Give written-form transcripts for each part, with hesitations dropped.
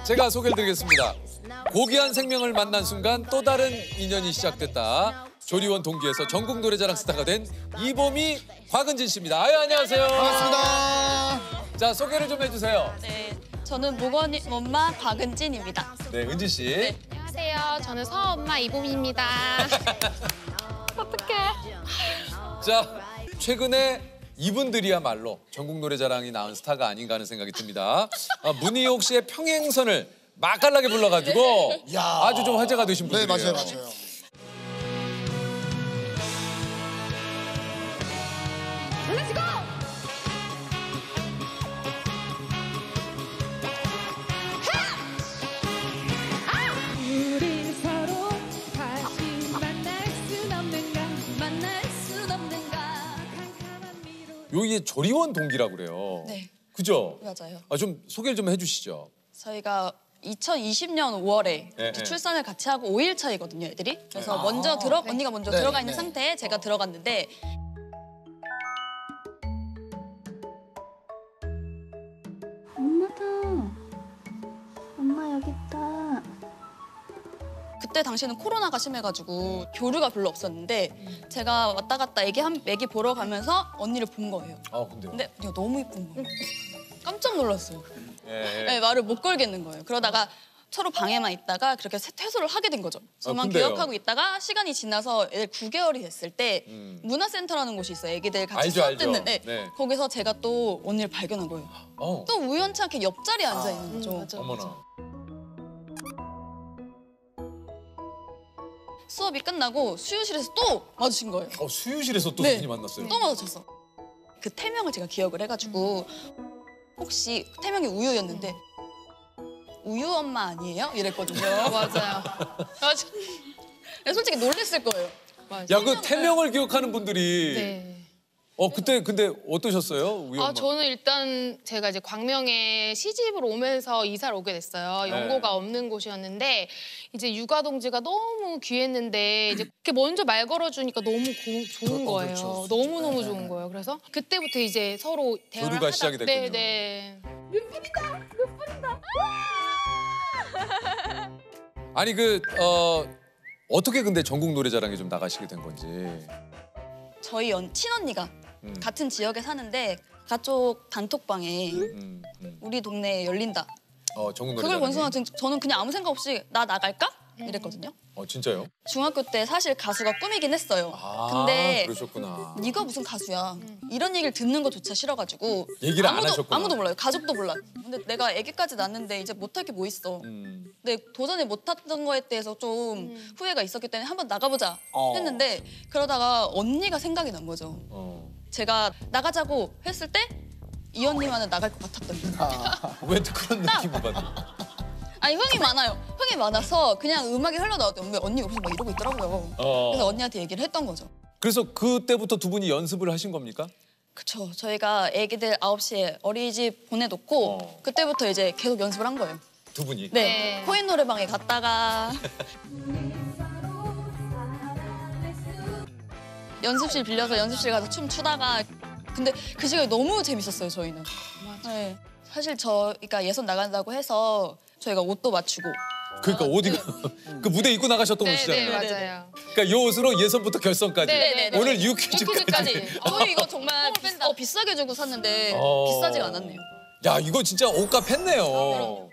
제가 소개를 드리겠습니다. 고귀한 생명을 만난 순간 또 다른 인연이 시작됐다. 조리원 동기에서 전국 노래자랑 스타가 된 이봄이 곽은진 씨입니다. 아유, 안녕하세요. 반갑습니다. 자, 소개를 좀 해주세요. 네, 저는 모건이 엄마 곽은진입니다. 네, 은진 씨. 네. 안녕하세요. 저는 서엄마 이봄입니다. 어떡해. 자, 최근에 이분들이야말로 전국 노래자랑이 낳은 스타가 아닌가 하는 생각이 듭니다. 문희옥 씨의 평행선을 맛깔나게 불러가지고 아주 좀 화제가 되신 네, 분들이에요. 맞아요. 우리 서로 다시 만날 순 없는가 캄캄한 미로 여기 조리원 동기라고 그래요. 네. 그죠? 맞아요. 좀 소개를 좀 해주시죠. 저희가 2020년 5월에 네. 출산을 같이 하고 5일 차이거든요, 애들이. 그래서 언니가 먼저 네, 들어가 있는 네. 상태에 제가 들어갔는데 엄마다. 엄마 여기 있다. 그때 당시에는 코로나가 심해가지고 교류가 별로 없었는데 제가 왔다 갔다 애기 보러 가면서 언니를 본 거예요. 근데요? 근데 언니가 너무 이쁜 거예요. 깜짝 놀랐어요. 예. 네, 말을 못 걸겠는 거예요. 그러다가 서로 방에만 있다가 그렇게 퇴소를 하게 된 거죠. 저만 근데요? 기억하고 있다가 시간이 지나서 애들 9개월이 됐을 때 문화센터라는 곳이 있어요. 애기들 같이 알죠, 수업 알죠. 듣는. 네. 네. 거기서 제가 또 언니를 발견한 거예요. 또 우연찮게 옆자리에 앉아 있는 거죠. 어머나. 수업이 끝나고 수유실에서 또 마주친 거예요. 수유실에서 또 네. 두 분이 만났어요. 또 마주쳤어. 그 태명을 제가 기억을 해가지고 혹시 태명이 우유였는데 우유 엄마 아니에요? 이랬거든요. 맞아요. 맞아. 솔직히 놀랬을 거예요. 야, 그 태명을 기억하는 분들이. 네. 그때 근데 어떠셨어요? 우리 엄마? 저는 일단 제가 이제 광명에 시집으로 오면서 이사를 오게 됐어요. 연고가 없는 곳이었는데 이제 육아 동지가 너무 귀했는데 이제 이렇게 먼저 말 걸어주니까 너무 좋은 거예요. 그렇죠. 너무 좋은 거예요. 그래서 그때부터 이제 서로 대화를 교류가 시작이 됐군요. 네. 아니 어떻게 근데 전국 노래자랑에 좀 나가시게 된 건지. 저희 친언니가 같은 지역에 사는데 가족 단톡방에 우리 동네에 열린다. 전국 노래자랑이. 그걸 본 순간 저는 그냥 아무 생각 없이 나 나갈까? 이랬거든요. 진짜요? 중학교 때 사실 가수가 꿈이긴 했어요. 근데 그러셨구나. 네가 무슨 가수야. 이런 얘기를 듣는 것조차 싫어가지고 얘기를 안 하셨구나. 아무도 몰라요. 가족도 몰라. 근데 내가 아기까지 낳았는데 이제 못할 게 뭐 있어. 근데 도전을 못했던 거에 대해서 좀 후회가 있었기 때문에 한번 나가보자 했는데 그러다가 언니가 생각이 난 거죠. 제가 나가자고 했을 때 이 언니만은 나갈 것 같았던 거예요. 왜 그런 느낌을 받는? 아니 흥이 많아요. 흥이 많아서 그냥 음악이 흘러나왔는데 언니가 무슨 막 이러고 있더라고요. 그래서 언니한테 얘기를 했던 거죠. 그래서 그때부터 두 분이 연습을 하신 겁니까? 그쵸. 저희가 애기들 9시에 어린이집 보내놓고 그때부터 이제 계속 연습을 한 거예요. 두 분이? 네. 코인 노래방에 갔다가 연습실 빌려서 연습실 가서 춤 추다가 근데 그 시간이 너무 재밌었어요, 저희는. 네. 사실 저희가 예선 나간다고 해서 저희가 옷도 맞추고 그러니까 어디가 그 무대 입고 나가셨던 옷이잖아요. 네, 맞아요. 그러니까 이 옷으로 예선부터 결선까지. 네. 오늘 유퀴즈까지. 저희 이거 정말 비싸게 주고 샀는데 비싸지가 않았네요. 야, 이거 진짜 옷값 했네요.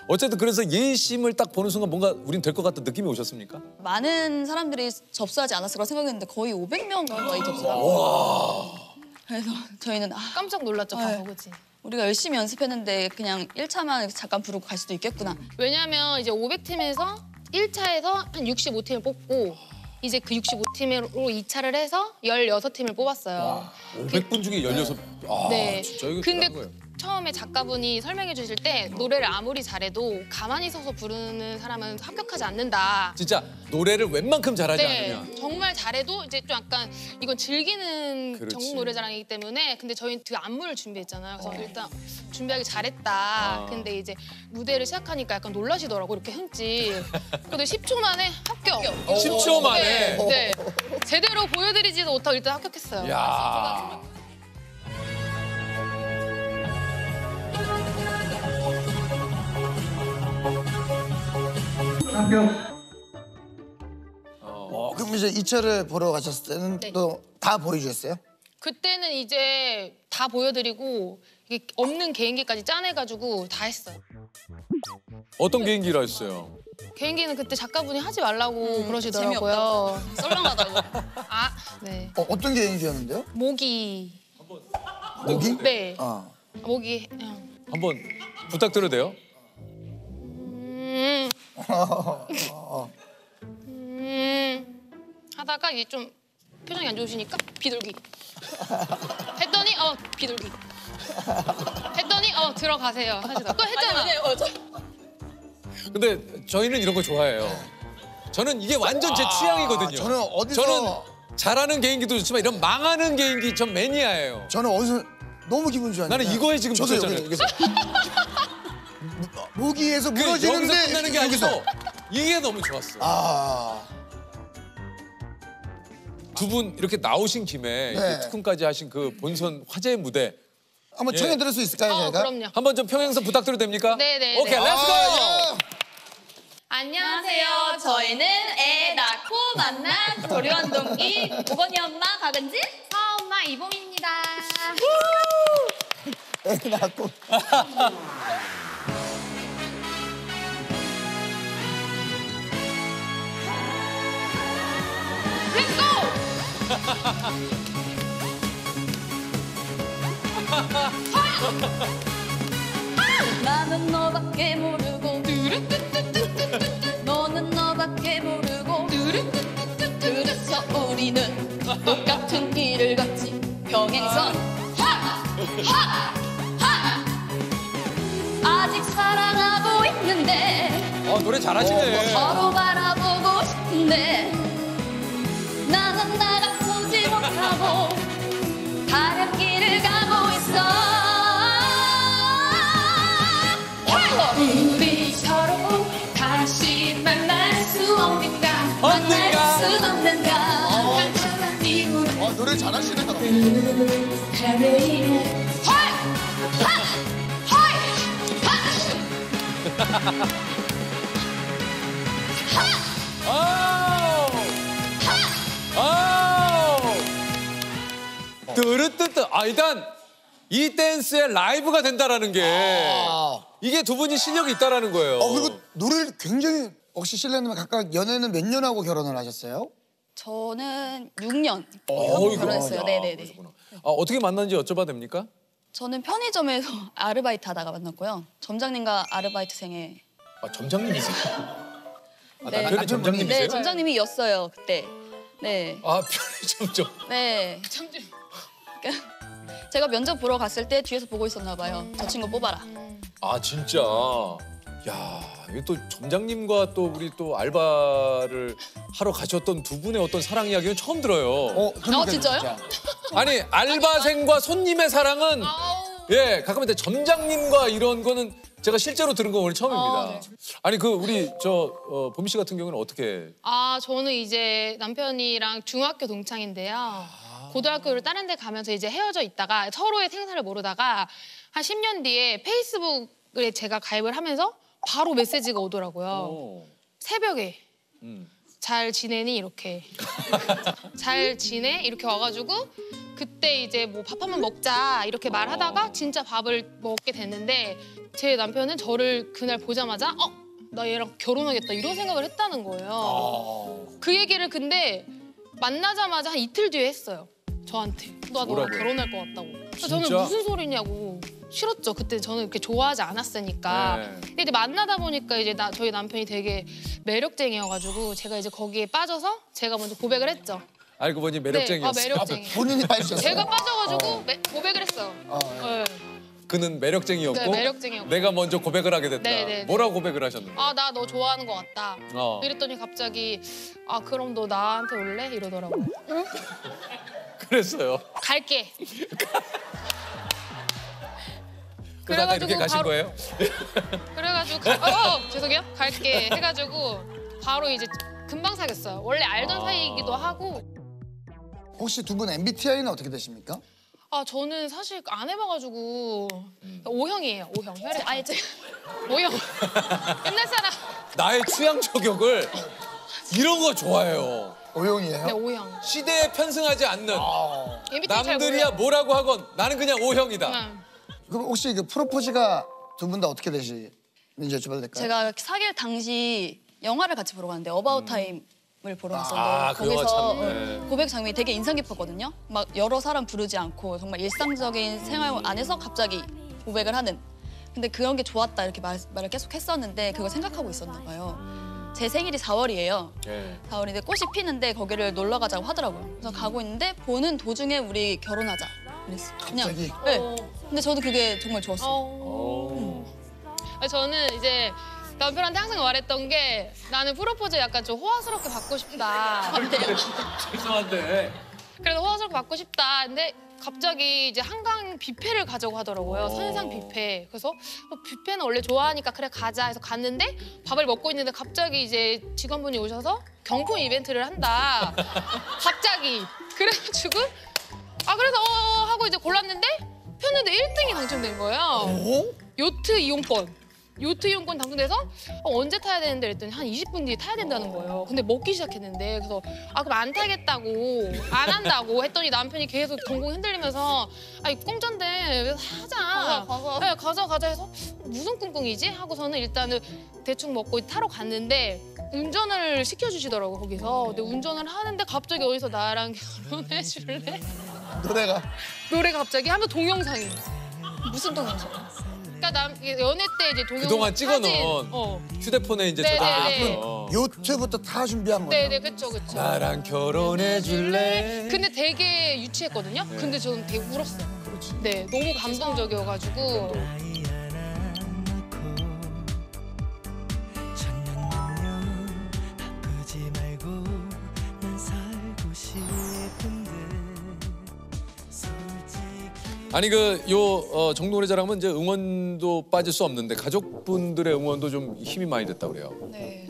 어쨌든 그래서 예심을 딱 보는 순간 뭔가 우린 될 것 같은 느낌이 오셨습니까? 많은 사람들이 접수하지 않았을 거라 생각했는데 거의 500명 가까이 접수하고 그래서 저희는 깜짝 놀랐죠, 가서 네. 그치? 우리가 열심히 연습했는데 그냥 1차만 잠깐 부르고 갈 수도 있겠구나. 왜냐면 이제 500팀에서 1차에서 한 65팀을 뽑고 이제 그 65팀으로 2차를 해서 16팀을 뽑았어요. 500분 중에 16. 네. 진짜 이거 근데 대단한 거예요. 처음에 작가분이 설명해 주실 때 노래를 아무리 잘해도 가만히 서서 부르는 사람은 합격하지 않는다. 진짜 노래를 웬만큼 잘하지 네, 않으면. 정말 잘해도 이제 좀 약간 이건 즐기는 그렇지. 전국 노래자랑이기 때문에 근데 저희는 그 안무를 준비했잖아요. 그래서 일단 준비하기 잘했다. 근데 이제 무대를 시작하니까 약간 놀라시더라고 이렇게 흥지. 근데 10초 만에 합격. 10초 만에. 네. 제대로 보여드리지도 못하고 일단 합격했어요. 야. 그럼 이제 2차를 보러 가셨을 때는 네. 또 다 보여주셨어요? 그때는 이제 다 보여드리고 이게 없는 개인기까지 짜내가지고 다 했어요. 어떤 개인기를 하셨어요? 개인기는 그때 작가분이 하지 말라고 그러시더라고요. 썰렁하다고. 아, 네. 어떤 개인기였는데요? 모기. 모기? 네. 아. 모기. 한번 부탁드려도 돼요? 하다가 이게 좀 표정이 안 좋으시니까 비둘기. 했더니 비둘기. 했더니 들어가세요. 하시다. 또 했잖아. 근데 저희는 이런 거 좋아해요. 저는 이게 완전 제 취향이거든요. 저는 어디서 저는 잘하는 개인기도 좋지만 이런 망하는 개인기 전 매니아예요. 저는 어디서 너무 기분 좋았는데 나는 이거에 지금 저도 미쳤잖아요. 여기서 모기에서 그 무너지는데 여기서 끝나는 게 아니고 이게 너무 좋았어. 아. 두 분 이렇게 나오신 김에 이렇게 특훈까지 하신 그 본선 화제의 무대 한번 예. 청해 들을 수 있을까요, 저희가? 그럼요. 한번 좀 평행선 부탁드려도 됩니까? 네네. 오케이, 렛츠고! 안녕하세요. 저희는 애 낳고 만난 조리원 동기 오건이 엄마 박은지. 엄마 이봉입니다. 애 낳고. 나는 너밖에 모르고 너는 너밖에 모르고 그래서 우리는 똑같은 길을 걷지 평행선 아직 사랑하고 있는데 노래 잘하시네. 서로 바라보고 싶은데 나는 나가보지 못하고 다른 길을 가고 있어. 우리 서로 다시 만날 수 없는가 만날 수 없는가 깜깜한 이유로 노래 잘하시네요. 헤매이네 헐! 뜨르뜨뜨. 일단 이 댄스에 라이브가 된다라는 게 이게 두 분이 실력이 있다라는 거예요. 그리고 노래를 굉장히 혹시 실례지만 각각 연애는 몇 년 하고 결혼을 하셨어요? 저는 6년 어이구. 결혼했어요. 네네네. 어떻게 만났는지 여쭤봐도 됩니까? 저는 편의점에서 아르바이트 하다가 만났고요. 점장님과 아르바이트생에 점장님이세요? 네. 남편이 점장님이세요? 네, 점장님이었어요 그때. 네. 편의점 좀. 네. 제가 면접 보러 갔을 때 뒤에서 보고 있었나 봐요. 저 친구 뽑아라. 진짜. 야, 이게 또 점장님과 또 우리 또 알바를 하러 가셨던 두 분의 어떤 사랑 이야기는 처음 들어요. 그러니까요, 진짜요? 진짜. 아니, 알바생과 손님의 사랑은 가끔 이제 점장님과 이런 거는 제가 실제로 들은 건 오늘 처음입니다. 아니, 우리 보미 씨 같은 경우는 어떻게? 저는 이제 남편이랑 중학교 동창인데요. 고등학교를 다른 데 가면서 이제 헤어져 있다가 서로의 생사를 모르다가 한 10년 뒤에 페이스북에 제가 가입을 하면서 바로 메시지가 오더라고요. 새벽에 잘 지내니 이렇게 잘 지내 이렇게 와가지고 그때 이제 뭐 밥 한번 먹자 이렇게 말하다가 진짜 밥을 먹게 됐는데 제 남편은 저를 그날 보자마자 나 얘랑 결혼하겠다 이런 생각을 했다는 거예요. 그 얘기를 근데 만나자마자 한 이틀 뒤에 했어요. 저한테. 나 너랑 뭐라고요? 결혼할 것 같다고. 그래서 저는 진짜? 무슨 소리냐고. 싫었죠. 그때 저는 그렇게 좋아하지 않았으니까. 네. 근데 이제 만나다 보니까 이제 저희 남편이 되게 매력쟁이여가지고 제가 이제 거기에 빠져서 제가 먼저 고백을 했죠. 알고 보니 매력쟁이였어요. 네, 매력쟁이. 본인이 빠지셨어요? 제가 빠져가지고 고백을 했어요. 네. 그는 매력쟁이였고 네, 매력쟁이였고. 내가 먼저 고백을 하게 됐다. 네, 네, 네. 뭐라고 고백을 하셨나요? 나 너 좋아하는 것 같다. 이랬더니 갑자기 그럼 너 나한테 올래? 이러더라고요. 그랬어요. 갈게. 그러다가 이렇게 가신 바로- 거예요? 그래가지고 죄송해요. 갈게 해가지고 바로 이제 금방 사귀었어요. 원래 알던 사이이기도 하고. 혹시 두 분 MBTI는 어떻게 되십니까? 저는 사실 안 해봐가지고 O형이에요. O형. 혈액. 제가 O형. 옛날 사람. 나의 취향 저격을 이런 거 좋아해요. 오용이에요? 네, O형. 시대에 편승하지 않는 MBTI 잘 남들이야 몰라요. 뭐라고 하건 나는 그냥 O형이다. 응. 그럼 혹시 그 프로포즈가 두 분 다 어떻게 되시는지 여쭤봐도 될까요? 제가 사귈 당시 영화를 같이 보러 갔는데 어바웃 타임을 보러 갔었는데 아, 그 영화 거기서 참, 네. 고백 장면이 되게 인상 깊었거든요. 막 여러 사람 부르지 않고 정말 일상적인 생활 안에서 갑자기 고백을 하는. 근데 그런 게 좋았다 이렇게 말을 계속 했었는데 그걸 생각하고 있었나 봐요. 제 생일이 4월이에요. 예. 4월인데 꽃이 피는데 거기를 놀러 가자고 하더라고요. 그래서 가고 있는데 보는 도중에 우리 결혼하자. 그랬어. 그냥. 갑자기? 네. 근데 저도 그게 정말 좋았어요. 저는 이제 남편한테 항상 말했던 게 나는 프로포즈 약간 좀 호화스럽게 받고 싶다. 죄송한데. 그래서 호화스럽게 받고 싶다. 근데 갑자기 이제 한강 뷔페를 가자고 하더라고요. 선상 뷔페. 그래서 뷔페는 원래 좋아하니까 그래 가자 해서 갔는데 밥을 먹고 있는데 갑자기 이제 직원분이 오셔서 경품 이벤트를 한다. 갑자기. 그래가지고 그래서 하고 이제 골랐는데 폈는데 1등이 당첨된 거예요. 요트 이용권. 요트 이용권 당첨돼서 언제 타야 되는데 그랬더니 한 20분 뒤에 타야 된다는 거예요. 근데 먹기 시작했는데 그래서 그럼 안 타겠다고 안 한다고 했더니 남편이 계속 동공 흔들리면서 이거 공짜인데 하자. 가자 해서 무슨 꿍꿍이지? 하고서는 일단은 대충 먹고 타러 갔는데 운전을 시켜주시더라고 거기서. 근데 운전을 하는데 갑자기 어디서 나랑 결혼해 줄래? 노래가 갑자기 하면 동영상이. 무슨 동영상? 그러니까 연애 때 이제 동영상 그동안 찍어놓은 사진. 휴대폰에 이제 네네네. 저장해서 요트부터 다 준비한 거예요? 네네 그쵸. 나랑 결혼해 줄래? 근데 되게 유치했거든요. 근데 저는 되게 울었어요. 네, 너무 감동적이어가지고. 아니 정노래자랑은 이제 응원도 빠질 수 없는데 가족분들의 응원도 좀 힘이 많이 됐다 그래요. 네.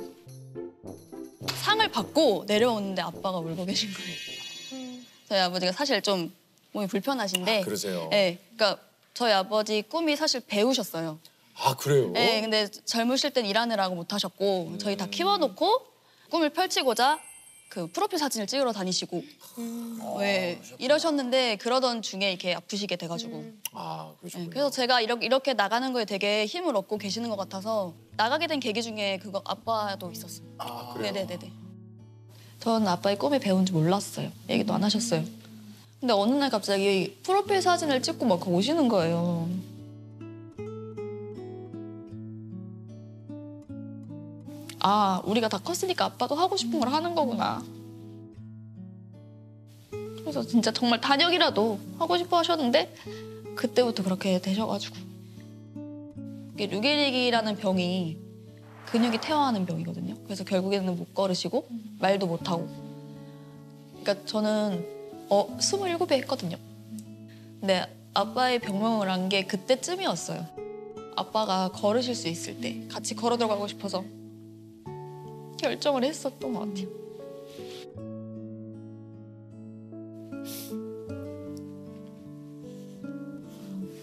상을 받고 내려오는데 아빠가 울고 계신 거예요. 저희 아버지가 사실 좀 몸이 불편하신데. 그러세요? 네. 그러니까 저희 아버지 꿈이 사실 배우셨어요. 아 그래요? 네. 근데 젊으실 땐 일하느라고 못 하셨고 저희 다 키워놓고 꿈을 펼치고자 그 프로필 사진을 찍으러 다니시고 왜 이러셨는데 그러던 중에 이렇게 아프시게 돼가지고 그러셨군요. 그래서 제가 이렇게 나가는 거에 되게 힘을 얻고 계시는 것 같아서 나가게 된 계기 중에 그거 아빠도 있었어요. 그래요? 네네네. 전 아빠의 꿈이 배우인지 몰랐어요. 얘기도 안 하셨어요. 근데 어느 날 갑자기 프로필 사진을 찍고 막 오시는 거예요. 우리가 다 컸으니까 아빠도 하고 싶은 걸 하는 거구나. 그래서 진짜 정말 단역이라도 하고 싶어 하셨는데 그때부터 그렇게 되셔가지고. 이게 류게릭이라는 병이 근육이 퇴화하는 병이거든요. 그래서 결국에는 못 걸으시고 말도 못 하고. 그러니까 저는 27에 했거든요. 근데 아빠의 병명을 안 게 그때쯤이었어요. 아빠가 걸으실 수 있을 때 같이 걸어 들어가고 싶어서 결정을 했었던 것 같아요.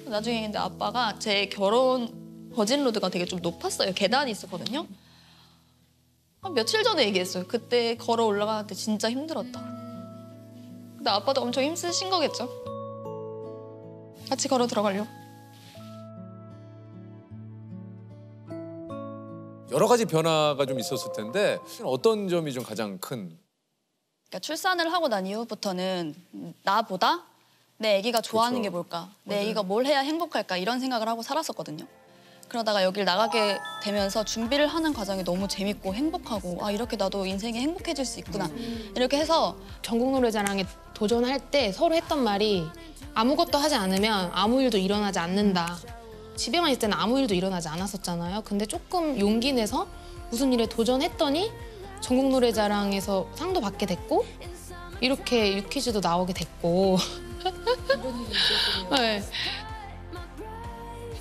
나중에 근데 아빠가 제 결혼 버진로드가 되게 좀 높았어요. 계단이 있었거든요. 한 며칠 전에 얘기했어요. 그때 걸어 올라가는데 진짜 힘들었다. 근데 아빠도 엄청 힘쓰신 거겠죠. 같이 걸어 들어가려고. 여러 가지 변화가 좀 있었을 텐데 어떤 점이 좀 가장 큰? 그러니까 출산을 하고 난 이후부터는 나보다 내 아기가 좋아하는 게 뭘까? 내 아기가 뭘 해야 행복할까? 이런 생각을 하고 살았었거든요. 그러다가 여길 나가게 되면서 준비를 하는 과정이 너무 재밌고 행복하고 이렇게 나도 인생이 행복해질 수 있구나. 이렇게 해서 전국 노래자랑에 도전할 때 서로 했던 말이 아무것도 하지 않으면 아무 일도 일어나지 않는다. 집에만 있을 때는 아무 일도 일어나지 않았었잖아요. 근데 조금 용기 내서 무슨 일에 도전했더니 전국 노래자랑에서 상도 받게 됐고 이렇게 유퀴즈도 나오게 됐고 네.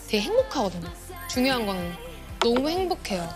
되게 행복하거든요. 중요한 거는 너무 행복해요.